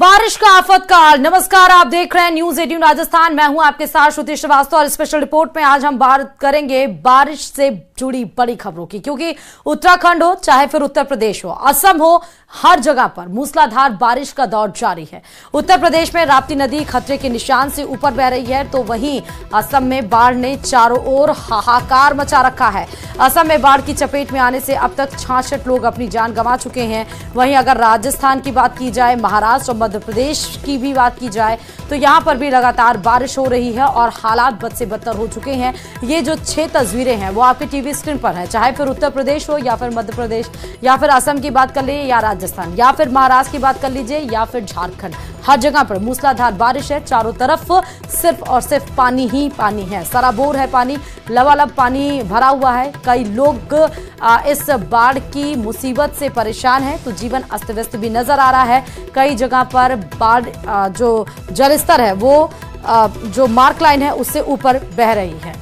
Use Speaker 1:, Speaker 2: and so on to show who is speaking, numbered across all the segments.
Speaker 1: बारिश का आफतकाल। नमस्कार, आप देख रहे हैं न्यूज 18 राजस्थान। मैं हूं आपके साथ श्रुति श्रीवास्तव और स्पेशल रिपोर्ट में आज हम बात करेंगे बारिश से जुड़ी बड़ी खबरों की, क्योंकि उत्तराखंड हो चाहे फिर उत्तर प्रदेश हो, असम हो, हर जगह पर मूसलाधार बारिश का दौर जारी है। उत्तर प्रदेश में राप्ती नदी खतरे के निशान से ऊपर बह रही है, तो वहीं असम में बाढ़ ने चारों ओर हाहाकार मचा रखा है। असम में बाढ़ की चपेट में आने से अब तक 66 लोग अपनी जान गंवा चुके हैं। वहीं अगर राजस्थान की बात की जाए, महाराष्ट्र और मध्य प्रदेश की भी बात की जाए, तो यहां पर भी लगातार बारिश हो रही है और हालात बद से बदतर हो चुके हैं। ये जो 6 तस्वीरें हैं वो आपके टीवी स्क्रीन पर है, चाहे फिर उत्तर प्रदेश हो या फिर मध्य प्रदेश या फिर असम की बात कर लीजिए या राजस्थान या फिर महाराष्ट्र की बात कर लीजिए या फिर झारखंड, हर जगह पर मूसलाधार बारिश है। चारों तरफ सिर्फ और सिर्फ पानी ही पानी है, सराबोर है पानी, लबालब पानी भरा हुआ है। कई लोग इस बाढ़ की मुसीबत से परेशान हैं, तो जीवन अस्त व्यस्त भी नजर आ रहा है। कई जगह पर बाढ़ जो जलस्तर है वो जो मार्क लाइन है उससे ऊपर बह रही है।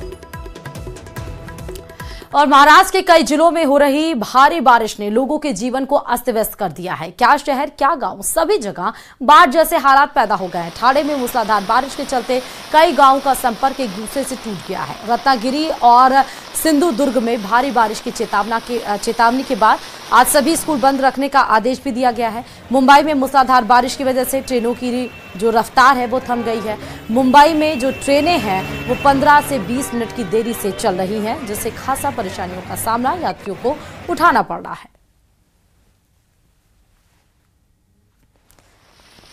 Speaker 1: और महाराष्ट्र के कई जिलों में हो रही भारी बारिश ने लोगों के जीवन को अस्त व्यस्त कर दिया है। क्या शहर क्या गांव, सभी जगह बाढ़ जैसे हालात पैदा हो गए हैं। ठाणे में मूसलाधार बारिश के चलते कई गांवों का संपर्क एक दूसरे से टूट गया है। रत्नागिरी और सिंधुदुर्ग में भारी बारिश की चेतावनी के बाद आज सभी स्कूल बंद रखने का आदेश भी दिया गया है। मुंबई में मूसलाधार बारिश की वजह से ट्रेनों की जो रफ्तार है वो थम गई है। मुंबई में जो ट्रेनें हैं वो 15 से 20 मिनट की देरी से चल रही हैं, जिससे खासा परेशानियों का सामना यात्रियों को उठाना पड़ रहा है।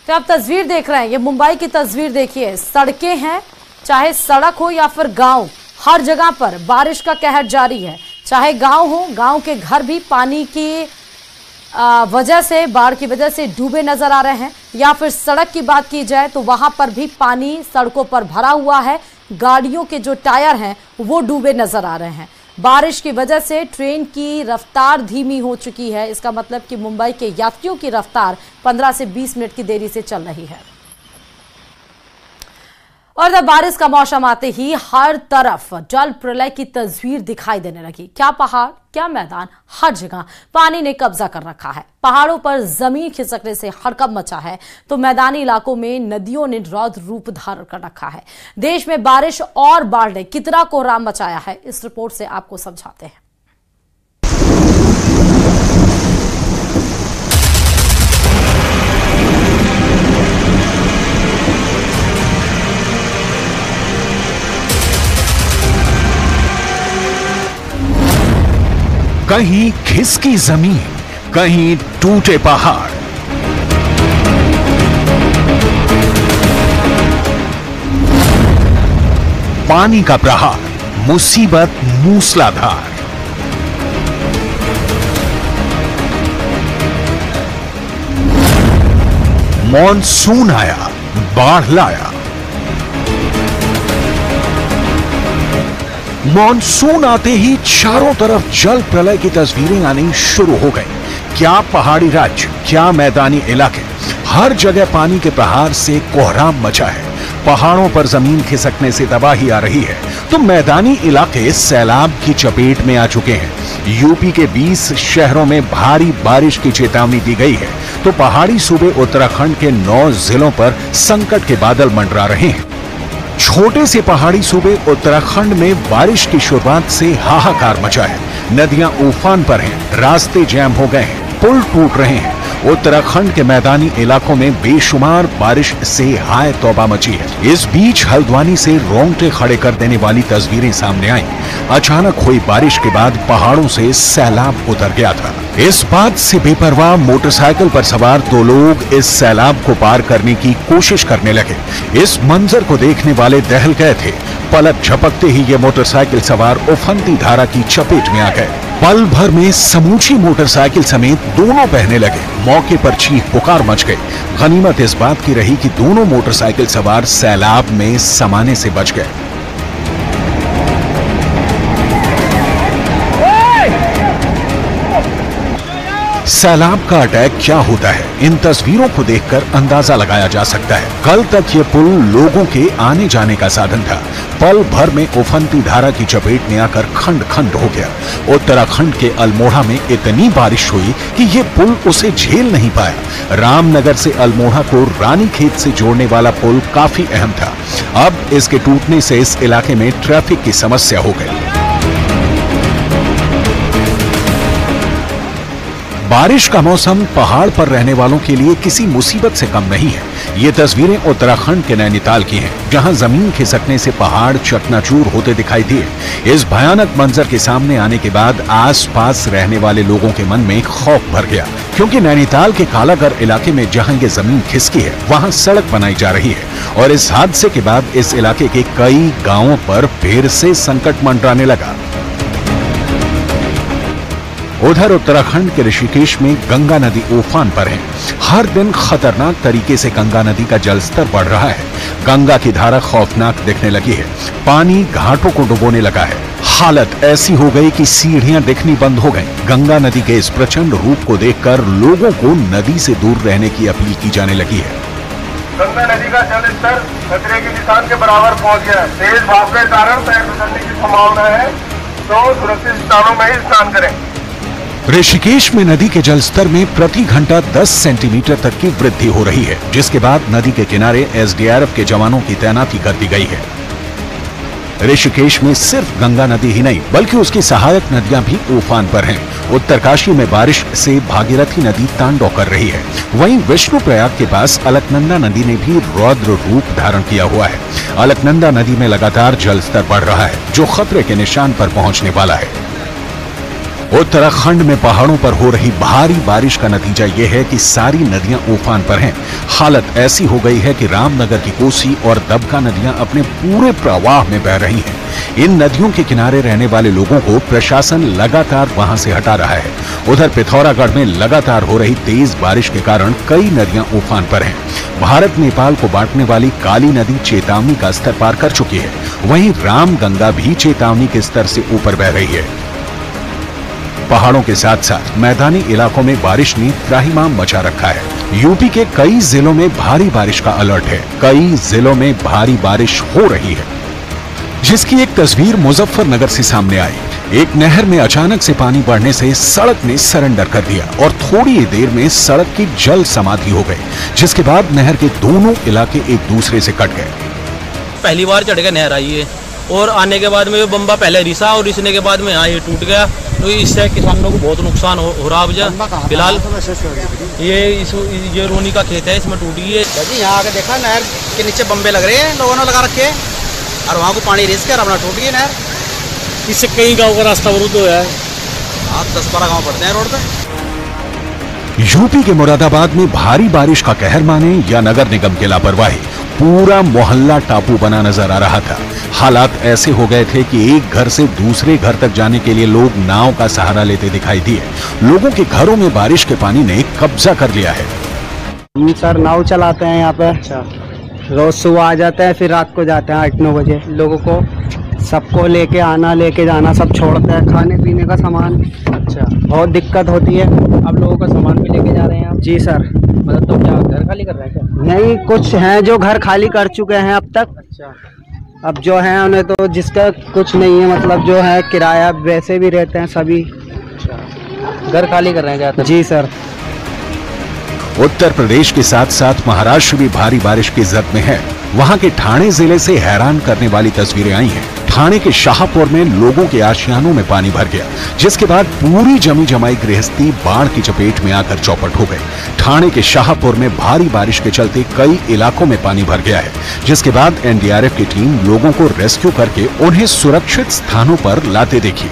Speaker 1: तो आप तस्वीर देख रहे हैं, ये मुंबई की तस्वीर देखिए। सड़कें हैं, चाहे सड़क हो या फिर गांव, हर जगह पर बारिश का कहर जारी है। चाहे गांव हो, गांव के घर भी पानी की वजह से, बाढ़ की वजह से डूबे नजर आ रहे हैं। या फिर सड़क की बात की जाए तो वहां पर भी पानी सड़कों पर भरा हुआ है। गाड़ियों के जो टायर हैं वो डूबे नजर आ रहे हैं। बारिश की वजह से ट्रेन की रफ्तार धीमी हो चुकी है। इसका मतलब कि मुंबई के यात्रियों की रफ्तार 15 से 20 मिनट की देरी से चल रही है। और जब बारिश का मौसम आते ही हर तरफ जल प्रलय की तस्वीर दिखाई देने लगी। क्या पहाड़, क्या मैदान, हर जगह पानी ने कब्जा कर रखा है। पहाड़ों पर जमीन खिसकने से हड़कंप मचा है, तो मैदानी इलाकों में नदियों ने रौद्र रूप धारण कर रखा है। देश में बारिश और बाढ़ ने कितना कोहराम मचाया है, इस रिपोर्ट से आपको समझाते हैं।
Speaker 2: कहीं खिसकी जमीन, कहीं टूटे पहाड़, पानी का प्रहार, मुसीबत मूसलाधार। मॉनसून आया, बाढ़ लाया। मॉनसून आते ही चारों तरफ जल प्रलय की तस्वीरें आनी शुरू हो गई। क्या पहाड़ी राज्य, क्या मैदानी इलाके, हर जगह पानी के प्रहार से कोहराम मचा है। पहाड़ों पर जमीन खिसकने से तबाही आ रही है, तो मैदानी इलाके सैलाब की चपेट में आ चुके हैं। यूपी के 20 शहरों में भारी बारिश की चेतावनी दी गई है, तो पहाड़ी सूबे उत्तराखंड के 9 जिलों पर संकट के बादल मंडरा रहे हैं। छोटे से पहाड़ी सूबे उत्तराखंड में बारिश की शुरुआत से हाहाकार मचा है। नदियां उफान पर हैं, रास्ते जैम हो गए हैं, पुल टूट रहे हैं। उत्तराखंड के मैदानी इलाकों में बेशुमार बारिश से हाय तौबा मची है। इस बीच हल्द्वानी से रोंगटे खड़े कर देने वाली तस्वीरें सामने आई। अचानक हुई बारिश के बाद पहाड़ों से सैलाब उतर गया था। इस बात से बेपरवाह मोटरसाइकिल पर सवार 2 लोग इस सैलाब को पार करने की कोशिश करने लगे। इस मंजर को देखने वाले दहल गए थे। पलक झपकते ही ये मोटरसाइकिल सवार उफनती धारा की चपेट में आ गए। पल भर में समूची मोटरसाइकिल समेत दोनों बहने लगे। मौके पर चीख पुकार मच गई। गनीमत इस बात की रही कि दोनों मोटरसाइकिल सवार सैलाब में समाने से बच गए। सैलाब का अटैक क्या होता है, इन तस्वीरों को देखकर अंदाजा लगाया जा सकता है। कल तक ये पुल लोगों के आने जाने का साधन था। पल भर में उफनती धारा की चपेट में आकर खंड खंड हो गया। उत्तराखंड के अल्मोड़ा में इतनी बारिश हुई कि ये पुल उसे झेल नहीं पाया। रामनगर से अल्मोड़ा को रानीखेत से जोड़ने वाला पुल काफी अहम था। अब इसके टूटने से इस इलाके में ट्रैफिक की समस्या हो गई। बारिश का मौसम पहाड़ पर रहने वालों के लिए किसी मुसीबत से कम नहीं है। ये तस्वीरें उत्तराखंड के नैनीताल की हैं, जहां जमीन खिसकने से पहाड़ चकनाचूर होते दिखाई दिए। इस भयानक मंजर के सामने आने के बाद आसपास रहने वाले लोगों के मन में खौफ भर गया, क्योंकि नैनीताल के कालागढ़ इलाके में जहां ये जमीन खिसकी है, वहां सड़क बनाई जा रही है और इस हादसे के बाद इस इलाके के कई गांवों पर फिर से संकट मंडराने लगा। उधर उत्तराखंड के ऋषिकेश में गंगा नदी उफान पर है। हर दिन खतरनाक तरीके से गंगा नदी का जलस्तर बढ़ रहा है। गंगा की धारा खौफनाक दिखने लगी है। पानी घाटों को डुबोने लगा है। हालत ऐसी हो गई कि सीढ़ियां दिखनी बंद हो गईं। गंगा नदी के इस प्रचंड रूप को देखकर लोगों को नदी से दूर रहने की अपील की जाने लगी है।
Speaker 3: गंगा नदी का जलस्तर खतरे के निशान के बराबर पहुंच गया है। तेज भाप के कारण पैर फिसलने की संभावना है, तो सुरक्षित स्थानों में ही स्नान करें।
Speaker 2: ऋषिकेश में नदी के जलस्तर में प्रति घंटा 10 सेंटीमीटर तक की वृद्धि हो रही है, जिसके बाद नदी के किनारे एसडीआरएफ के जवानों की तैनाती कर दी गई है। ऋषिकेश में सिर्फ गंगा नदी ही नहीं, बल्कि उसकी सहायक नदियां भी उफान पर हैं। उत्तरकाशी में बारिश से भागीरथी नदी तांडव कर रही है। वहीं विष्णुप्रयाग के पास अलकनंदा नदी ने भी रौद्र रूप धारण किया हुआ है। अलकनंदा नदी में लगातार जलस्तर बढ़ रहा है, जो खतरे के निशान पर पहुंचने वाला है। उत्तराखंड में पहाड़ों पर हो रही भारी बारिश का नतीजा यह है कि सारी नदियां उफान पर हैं। हालत ऐसी हो गई है कि रामनगर की कोसी और दबका नदियां अपने पूरे प्रवाह में बह रही हैं। इन नदियों के किनारे रहने वाले लोगों को प्रशासन लगातार वहां से हटा रहा है। उधर पिथौरागढ़ में लगातार हो रही तेज बारिश के कारण कई नदियां उफान पर हैं। भारत नेपाल को बांटने वाली काली नदी चेतावनी का स्तर पार कर चुकी है। वहीं रामगंगा भी चेतावनी के स्तर से ऊपर बह रही है। पहाड़ों के साथ साथ मैदानी इलाकों में बारिश ने त्राहिमाम मचा रखा है। यूपी के कई जिलों में भारी बारिश का अलर्ट है। कई जिलों में भारी बारिश हो रही है, जिसकी एक तस्वीर मुजफ्फरनगर से सामने आई। एक नहर में अचानक से पानी बढ़ने से सड़क ने सरेंडर कर दिया और थोड़ी ही देर में सड़क की जल समाधि हो गई, जिसके बाद नहर के दोनों इलाके एक दूसरे से कट गए।
Speaker 4: पहली बार चढ़ के नहर आई है और आने के बाद में बम्बा पहले रिसा और रिसने के बाद में यहाँ ये टूट गया, तो इससे किसानों को बहुत नुकसान हो रहा है। फिलहाल ये रोनी का खेत है, इसमें टूटी है।
Speaker 5: यहाँ आके देखा नहर के नीचे बम्बे लग रहे हैं, लोगों ने लगा रखे हैं और वहाँ को पानी रिस कर अपना टूट गई नहर।
Speaker 4: इससे कई गाँव का रास्ता अवरुद्ध हो है।
Speaker 5: 10-12 गाँव पड़ते हैं रोड पे।
Speaker 2: यूपी के मुरादाबाद में भारी बारिश का कहर माने या नगर निगम की लापरवाही, पूरा मोहल्ला टापू बना नजर आ रहा था। हालात ऐसे हो गए थे कि एक घर से दूसरे घर तक जाने के लिए लोग नाव का सहारा लेते दिखाई दिए। लोगों के घरों में बारिश के पानी ने कब्जा कर लिया है।
Speaker 6: हम सर नाव चलाते हैं यहाँ पे। अच्छा। रोज सुबह आ जाते हैं, फिर रात को जाते हैं 8-9 बजे। लोगों को सबको लेके आना लेके जाना सब छोड़ते हैं, खाने पीने का सामान। अच्छा। बहुत दिक्कत होती है।
Speaker 5: अब लोगों का सामान भी लेके जा रहे हैं आप?
Speaker 6: जी सर।
Speaker 5: मतलब तो क्या घर खाली कर रहे हैं क्या?
Speaker 6: नहीं, कुछ हैं जो घर खाली कर चुके हैं अब तक।
Speaker 5: अच्छा।
Speaker 6: अब जो है उन्हें तो जिसका कुछ नहीं है, मतलब जो है किराया वैसे भी रहते हैं सभी।
Speaker 5: अच्छा। घर खाली कर रहे हैं क्या?
Speaker 6: जी सर।
Speaker 2: उत्तर प्रदेश के साथ साथ महाराष्ट्र भी भारी बारिश की जद में है। वहां के ठाणे जिले से हैरान करने वाली तस्वीरें आई हैं। ठाणे के शाहपुर में लोगों के आशियानों में पानी भर गया, जिसके बाद पूरी जमी जमाई गृहस्थी बाढ़ की चपेट में आकर चौपट हो गई। ठाणे के शाहपुर में भारी बारिश के चलते कई इलाकों में पानी भर गया है, जिसके बाद एनडीआरएफ की टीम लोगों को रेस्क्यू करके उन्हें सुरक्षित स्थानों पर लाते देखी।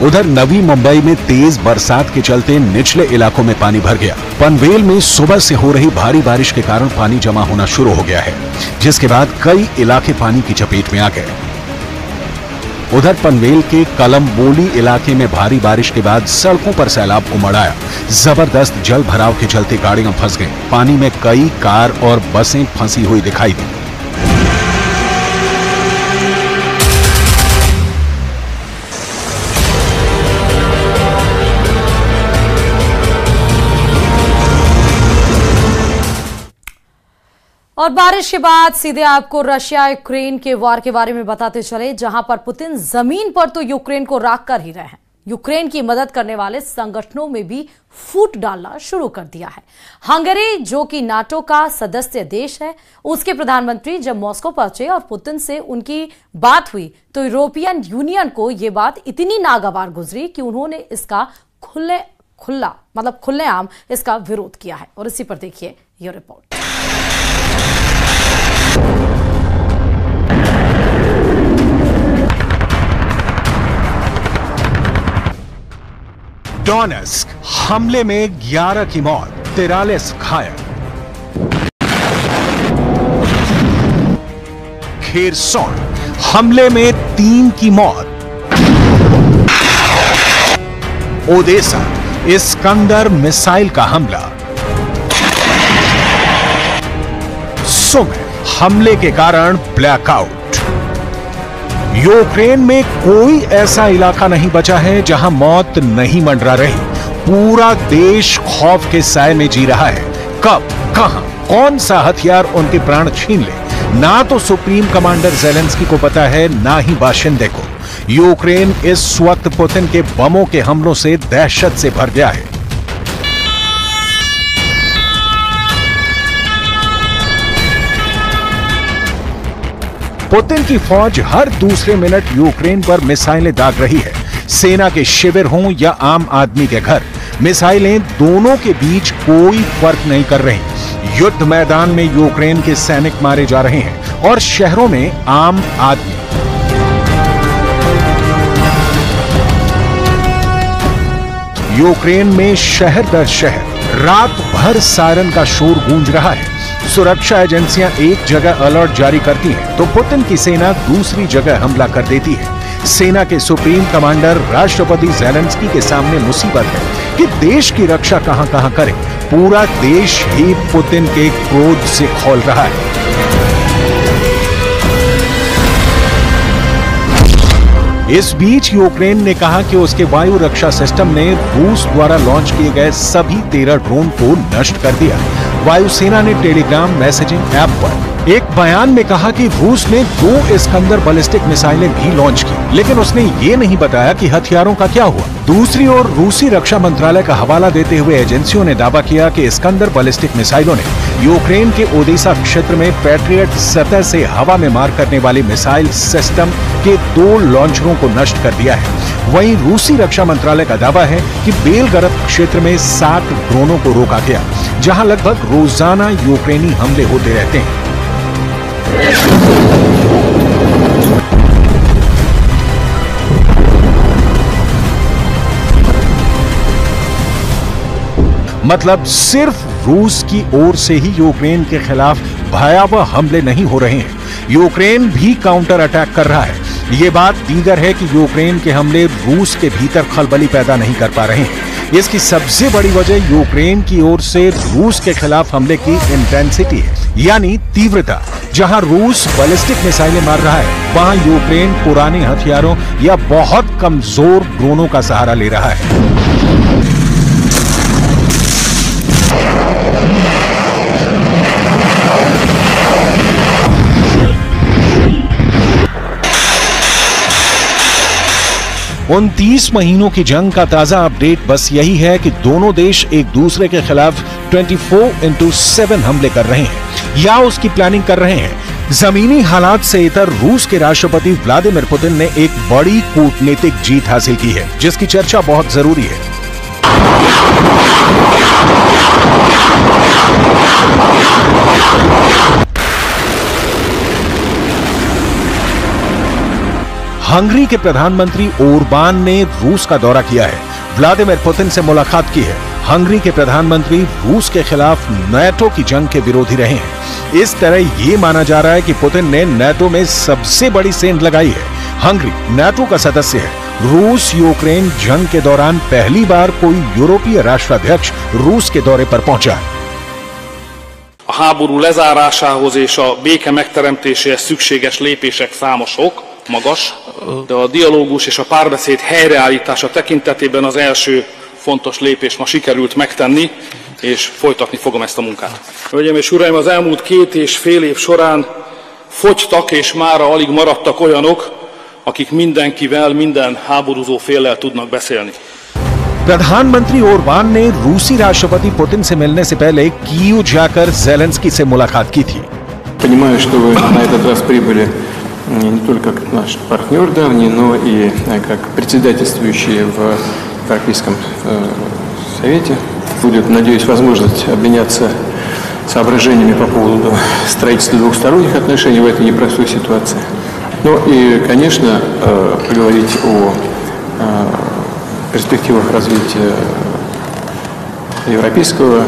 Speaker 2: उधर नवी मुंबई में तेज बरसात के चलते निचले इलाकों में पानी भर गया। पनवेल में सुबह से हो रही भारी बारिश के कारण पानी जमा होना शुरू हो गया है, जिसके बाद कई इलाके पानी की चपेट में आ गए। उधर पनवेल के कलमबोली इलाके में भारी बारिश के बाद सड़कों पर सैलाब उमड़ आया। जबरदस्त जल भराव के चलते गाड़ियां फंस गईं। पानी में कई कार और बसें फंसी हुई दिखाई दी।
Speaker 1: और और बारिश के बाद सीधे आपको रशिया यूक्रेन के वार के बारे में बताते चले, जहां पर पुतिन जमीन पर तो यूक्रेन को राख कर ही रहे हैं, यूक्रेन की मदद करने वाले संगठनों में भी फूट डालना शुरू कर दिया है। हंगरी, जो कि नाटो का सदस्य देश है, उसके प्रधानमंत्री जब मॉस्को पहुंचे और पुतिन से उनकी बात हुई तो यूरोपियन यूनियन को यह बात इतनी नागवार गुजरी कि उन्होंने इसका खुलेआम इसका विरोध किया है। और इसी पर देखिए ये रिपोर्ट।
Speaker 2: डोनेस्क हमले में 11 की मौत, 43 घायल। खेरसौन हमले में 3 की मौत। ओडेसा इस्कंदर मिसाइल का हमला। सुमे हमले के कारण ब्लैकआउट। यूक्रेन में कोई ऐसा इलाका नहीं बचा है जहां मौत नहीं मंडरा रही। पूरा देश खौफ के साए में जी रहा है। कब, कहां, कौन सा हथियार उनके प्राण छीन ले, ना तो सुप्रीम कमांडर ज़ेलेंस्की को पता है, ना ही बाशिंदे को। यूक्रेन इस वक्त पुतिन के बमों के हमलों से दहशत से भर गया है। पुतिन की फौज हर दूसरे मिनट यूक्रेन पर मिसाइलें दाग रही है। सेना के शिविर हों या आम आदमी के घर, मिसाइलें दोनों के बीच कोई फर्क नहीं कर रही। युद्ध मैदान में यूक्रेन के सैनिक मारे जा रहे हैं और शहरों में आम आदमी। यूक्रेन में शहर दर शहर रात भर सायरन का शोर गूंज रहा है। सुरक्षा एजेंसियां एक जगह अलर्ट जारी करती हैं, तो पुतिन की सेना दूसरी जगह हमला कर देती है। सेना के सुप्रीम कमांडर राष्ट्रपति ज़ेलेंस्की के सामने मुसीबत है कि देश की रक्षा कहां कहां करे। पूरा देश ही पुतिन के क्रोध से खौल रहा है। इस बीच यूक्रेन ने कहा कि उसके वायु रक्षा सिस्टम ने रूस द्वारा लॉन्च किए गए सभी 13 ड्रोन को नष्ट कर दिया। वायुसेना ने टेलीग्राम मैसेजिंग ऐप पर एक बयान में कहा कि रूस ने 2 इस्कंदर बैलिस्टिक मिसाइलें भी लॉन्च की, लेकिन उसने ये नहीं बताया कि हथियारों का क्या हुआ। दूसरी ओर रूसी रक्षा मंत्रालय का हवाला देते हुए एजेंसियों ने दावा किया कि इस्कंदर बैलिस्टिक मिसाइलों ने यूक्रेन के ओडेसा क्षेत्र में पैट्रियट सतह से हवा में मार करने वाली मिसाइल सिस्टम के 2 लॉन्चरों को नष्ट कर दिया है। वहीं रूसी रक्षा मंत्रालय का दावा है कि बेलगरद क्षेत्र में 60 ड्रोनों को रोका गया, जहां लगभग रोजाना यूक्रेनी हमले होते रहते हैं। मतलब सिर्फ रूस की ओर से ही यूक्रेन के खिलाफ भयावह हमले नहीं हो रहे हैं, यूक्रेन भी काउंटर अटैक कर रहा है। ये बात दीगर है कि यूक्रेन के हमले रूस के भीतर खलबली पैदा नहीं कर पा रहे हैं। इसकी सबसे बड़ी वजह यूक्रेन की ओर से रूस के खिलाफ हमले की इंटेंसिटी है, यानी तीव्रता। जहां रूस बैलिस्टिक मिसाइलें मार रहा है, वहां यूक्रेन पुराने हथियारों या बहुत कमजोर ड्रोनों का सहारा ले रहा है। उन 30 महीनों की जंग का ताजा अपडेट बस यही है कि दोनों देश एक दूसरे के खिलाफ 24/7 हमले कर रहे हैं या उसकी प्लानिंग कर रहे हैं। जमीनी हालात से इतर रूस के राष्ट्रपति व्लादिमीर पुतिन ने एक बड़ी कूटनीतिक जीत हासिल की है, जिसकी चर्चा बहुत जरूरी है। हंगरी के प्रधानमंत्री ओरबान ने रूस का दौरा किया है, व्लादिमीर पुतिन से मुलाकात की है। हंगरी के प्रधानमंत्री रूस के खिलाफ नाटो की जंग के विरोधी रहे हैं। इस तरह ये माना जा रहा है कि पुतिन ने नाटो में सबसे बड़ी सेंध लगाई है। हंगरी नाटो का सदस्य है। रूस यूक्रेन जंग के दौरान पहली बार कोई यूरोपीय राष्ट्राध्यक्ष रूस के दौरे पर पहुंचा।
Speaker 7: A háború lezárásához és a béke megteremtéséhez szükséges lépések számosok, magas, de a dialógus és a párbeszéd helyreállítása tekintetében az első fontos lépést ma sikerült megtenni. és folytatni fogom ezt a munkát. Hölgyeim és uraim, az elmúlt 2,5 év során fogytak és mára alig maradtak olyanok, akik mindenkivel, minden háborúzó féllel tudnak beszélni.
Speaker 2: प्रधानमंत्री Orban ने रूसी राष्ट्रपति Putin से मिलने से पहले Kyiv जाकर Zelensky से मुलाकात की थी।
Speaker 8: Понимаю, что вы на этот раз прибыли не только как наш партнер давний, но и как председательствующий в Европейском Совете. Будет, надеюсь, возможность обменяться соображениями по поводу строительства двухсторонних отношений в этой непростой ситуации. Ну и, конечно, поговорить о перспективах развития европейского,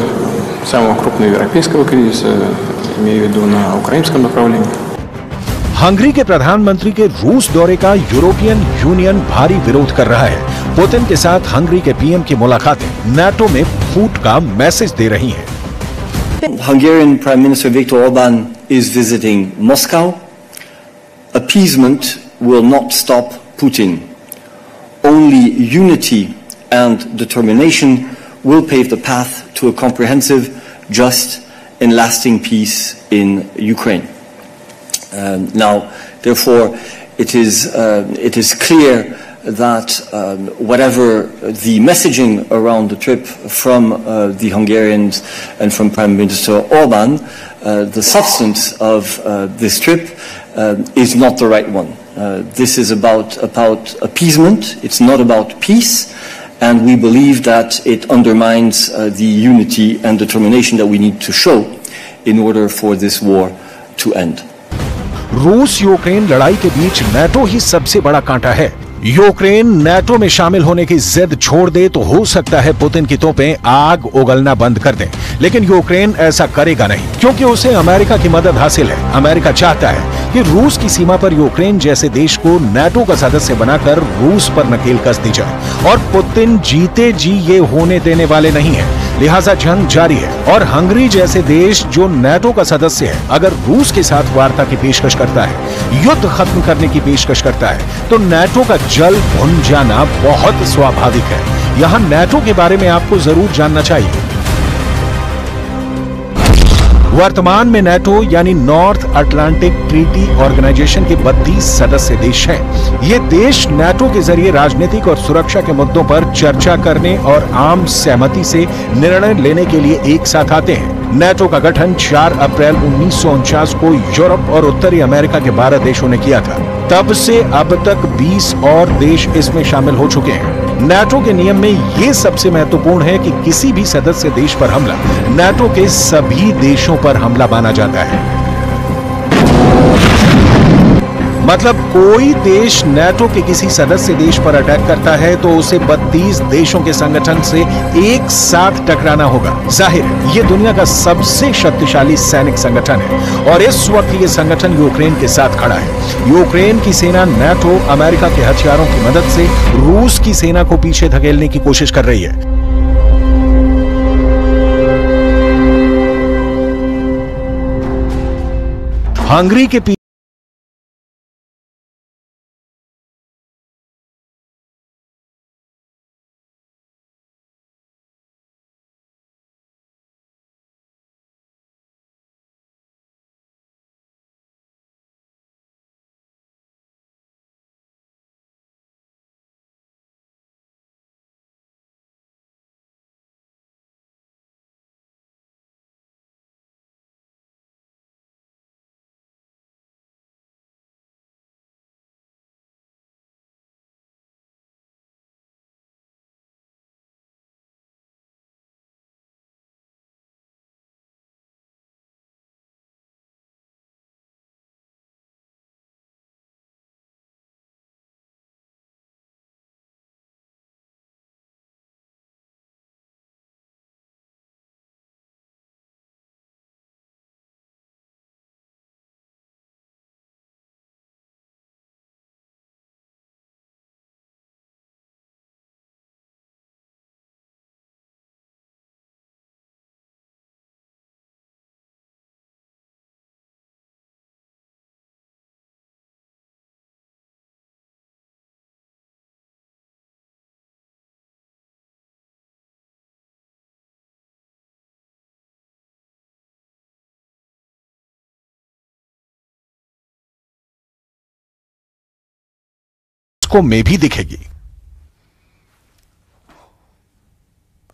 Speaker 8: самого крупного европейского кризиса, имею в виду на украинском направлении.
Speaker 2: हंगरी के प्रधानमंत्री के रूस दौरे का यूरोपियन यूनियन भारी विरोध कर रहा है। पुतिन के साथ हंगरी के पीएम की मुलाकातें नाटो में फूट का मैसेज दे रही हैं।
Speaker 9: Hungarian Prime Minister Viktor Orban is visiting Moscow. Appeasement will not stop Putin. Only unity and determination will pave the path to a comprehensive, just, and lasting peace in Ukraine. Now, therefore, it is clear that whatever the messaging around the trip from the Hungarians and from Prime Minister Orban, the substance of this trip is not the right one. This is about appeasement. It's not about peace, and we believe that it undermines the unity and determination that we need to show in order for this war to end.
Speaker 2: रूस Ukraine लड़ाई के बीच NATO ही सबसे बड़ा कांटा है। Ukraine NATO में शामिल होने की जिद छोड़ दे तो हो सकता है पुतिन की तोपें आग उगलना बंद कर दें, लेकिन यूक्रेन ऐसा करेगा नहीं, क्योंकि उसे अमेरिका की मदद हासिल है। अमेरिका चाहता है कि रूस की सीमा पर यूक्रेन जैसे देश को नाटो का सदस्य बनाकर रूस पर नकेल कस दी जाए, और पुतिन जीते जी ये होने देने वाले नहीं है। लिहाजा जंग जारी है, और हंगरी जैसे देश जो नाटो का सदस्य है, अगर रूस के साथ वार्ता की पेशकश करता है, युद्ध खत्म करने की पेशकश करता है, तो नाटो का जल भुन जाना बहुत स्वाभाविक है। यहां नाटो के बारे में आपको जरूर जानना चाहिए। वर्तमान में नाटो यानी नॉर्थ अटलांटिक ट्रीटी ऑर्गेनाइजेशन के 32 सदस्य देश हैं। ये देश नाटो के जरिए राजनीतिक और सुरक्षा के मुद्दों पर चर्चा करने और आम सहमति से निर्णय लेने के लिए एक साथ आते हैं। नाटो का गठन 4 अप्रैल 1949 को यूरोप और उत्तरी अमेरिका के 12 देशों ने किया था। तब से अब तक 20 और देश इसमें शामिल हो चुके हैं। नाटो के नियम में ये सबसे महत्वपूर्ण है कि किसी भी सदस्य देश पर हमला नाटो के सभी देशों पर हमला माना जाता है। मतलब कोई देश नाटो के किसी सदस्य देश पर अटैक करता है तो उसे 32 देशों के संगठन से एक साथ टकराना होगा। जाहिर है ये दुनिया का सबसे शक्तिशाली सैनिक संगठन है, और इस वक्त ये संगठन यूक्रेन के साथ खड़ा है। यूक्रेन की सेना नाटो अमेरिका के हथियारों की मदद से रूस की सेना को पीछे धकेलने की कोशिश कर रही है। हंगरी के मॉस्को में भी दिखेगी।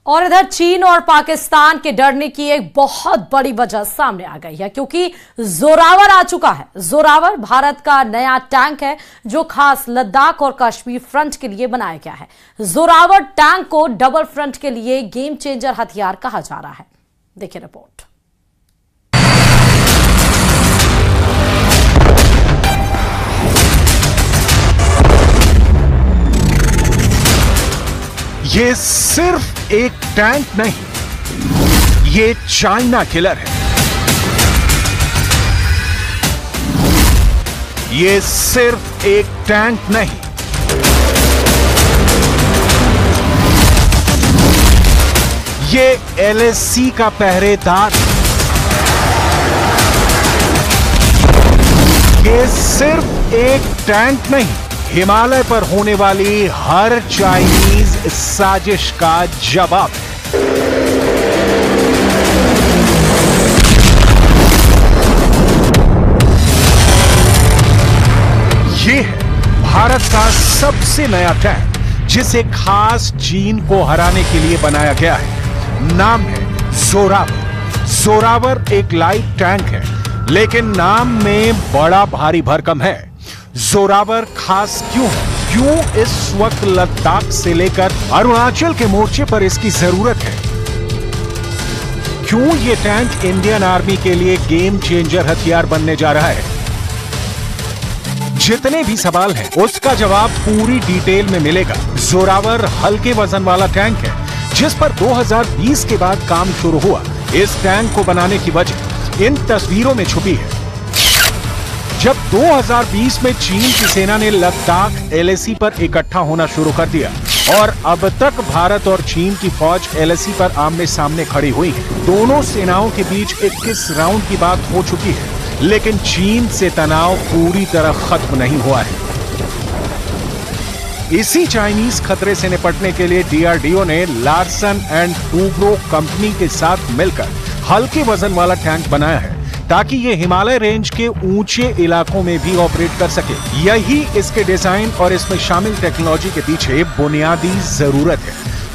Speaker 1: और इधर चीन और पाकिस्तान के डरने की एक बहुत बड़ी वजह सामने आ गई है, क्योंकि जोरावर आ चुका है। जोरावर भारत का नया टैंक है जो खास लद्दाख और कश्मीर फ्रंट के लिए बनाया गया है। जोरावर टैंक को डबल फ्रंट के लिए गेम चेंजर हथियार कहा जा रहा है। देखिए रिपोर्ट।
Speaker 2: ये सिर्फ एक टैंक नहीं, ये चाइना किलर है। ये सिर्फ एक टैंक नहीं, ये LAC का पहरेदार। ये सिर्फ एक टैंक नहीं, हिमालय पर होने वाली हर चाइनीज साजिश का जवाब है। ये है भारत का सबसे नया टैंक, जिसे खास चीन को हराने के लिए बनाया गया है। नाम है जोरावर। जोरावर एक लाइट टैंक है, लेकिन नाम में बड़ा भारी भरकम है। जोरावर खास क्यों है? क्यों इस वक्त लद्दाख से लेकर अरुणाचल के मोर्चे पर इसकी जरूरत है? क्यों ये टैंक इंडियन आर्मी के लिए गेम चेंजर हथियार बनने जा रहा है? जितने भी सवाल हैं, उसका जवाब पूरी डिटेल में मिलेगा। जोरावर हल्के वजन वाला टैंक है, जिस पर 2020 के बाद काम शुरू हुआ। इस टैंक को बनाने की वजह इन तस्वीरों में छुपी है। जब 2020 में चीन की सेना ने लद्दाख LAC पर इकट्ठा होना शुरू कर दिया और अब तक भारत और चीन की फौज LAC पर आमने सामने खड़ी हुई है। दोनों सेनाओं के बीच 21 राउंड की बात हो चुकी है, लेकिन चीन से तनाव पूरी तरह खत्म नहीं हुआ है। इसी चाइनीज खतरे से निपटने के लिए DRDO ने लार्सन एंड टूब्रो कंपनी के साथ मिलकर हल्के वजन वाला टैंक बनाया है, ताकि ये हिमालय रेंज के ऊंचे इलाकों में भी ऑपरेट कर सके। यही इसके डिजाइन और इसमें शामिल टेक्नोलॉजी के पीछे बुनियादी जरूरत है।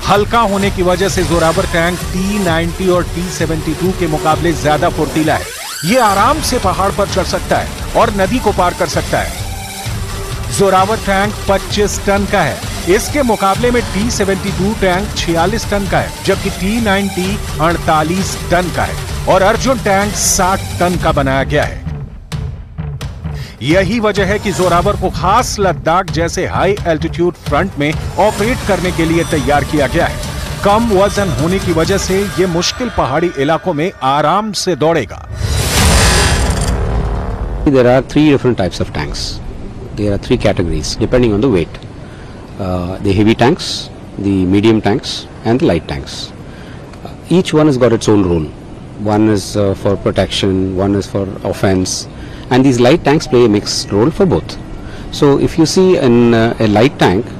Speaker 2: हल्का होने की वजह से जोरावर टैंक T-90 और T-72 के मुकाबले ज्यादा फुर्तीला है। ये आराम से पहाड़ पर चढ़ सकता है और नदी को पार कर सकता है। जोरावर टैंक 25 टन का है। इसके मुकाबले में T-72 टैंक 46 टन का है, जबकि T-90 48 टन का है और अर्जुन टैंक 60 टन का बनाया गया है। यही वजह है कि जोरावर को खास लद्दाख जैसे हाई एल्टीट्यूड फ्रंट में ऑपरेट करने के लिए तैयार किया गया है। कम वजन होने की वजह से यह मुश्किल पहाड़ी इलाकों में आराम से दौड़ेगा।
Speaker 10: There are 3 different types of tanks. There are 3 categories depending on the weight. The heavy tanks, the medium tanks and the light tanks. Each one has got its own role. One is for protection, one is for offense, and these light tanks play a mixed role for both. So if you see in a light tank,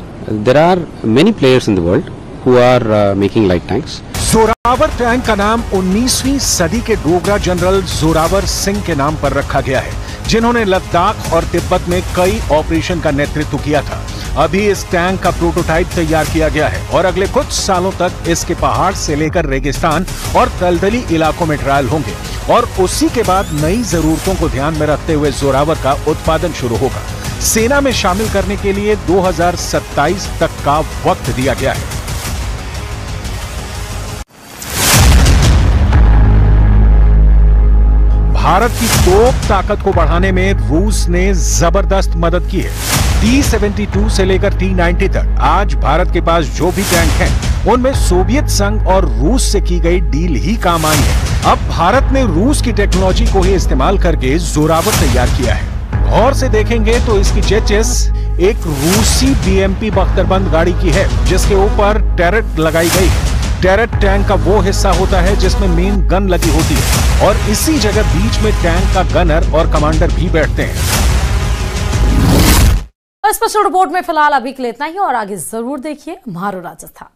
Speaker 10: there are many players in the world who are making light tanks.
Speaker 2: Zorawar tank का नाम 19वीं सदी के Dogra general Zorawar Singh के नाम पर रखा गया है, जिन्होंने लद्दाख और तिब्बत में कई ऑपरेशन का नेतृत्व किया था। अभी इस टैंक का प्रोटोटाइप तैयार किया गया है और अगले कुछ सालों तक इसके पहाड़ से लेकर रेगिस्तान और दलदली इलाकों में ट्रायल होंगे और उसी के बाद नई जरूरतों को ध्यान में रखते हुए जोरावर का उत्पादन शुरू होगा। सेना में शामिल करने के लिए 2027 तक का वक्त दिया गया है। भारत की तोप ताकत को बढ़ाने में रूस ने जबरदस्त मदद की है। T-72 से लेकर T-90 तक आज भारत के पास जो भी टैंक हैं, उनमें सोवियत संघ और रूस से की गई डील ही काम आई है। अब भारत ने रूस की टेक्नोलॉजी को ही इस्तेमाल करके जोरावर तैयार किया है। गौर से देखेंगे तो इसकी चेचिस एक रूसी BMP बख्तरबंद गाड़ी की है, जिसके ऊपर टैरेट लगाई गई है। टैरेट टैंक का वो हिस्सा होता है जिसमें मेन गन लगी होती है और इसी जगह बीच में टैंक का गनर और कमांडर भी बैठते हैं।
Speaker 1: स्पेशल रिपोर्ट में फिलहाल अभी के लिए इतना ही और आगे जरूर देखिए मारो राजस्थान।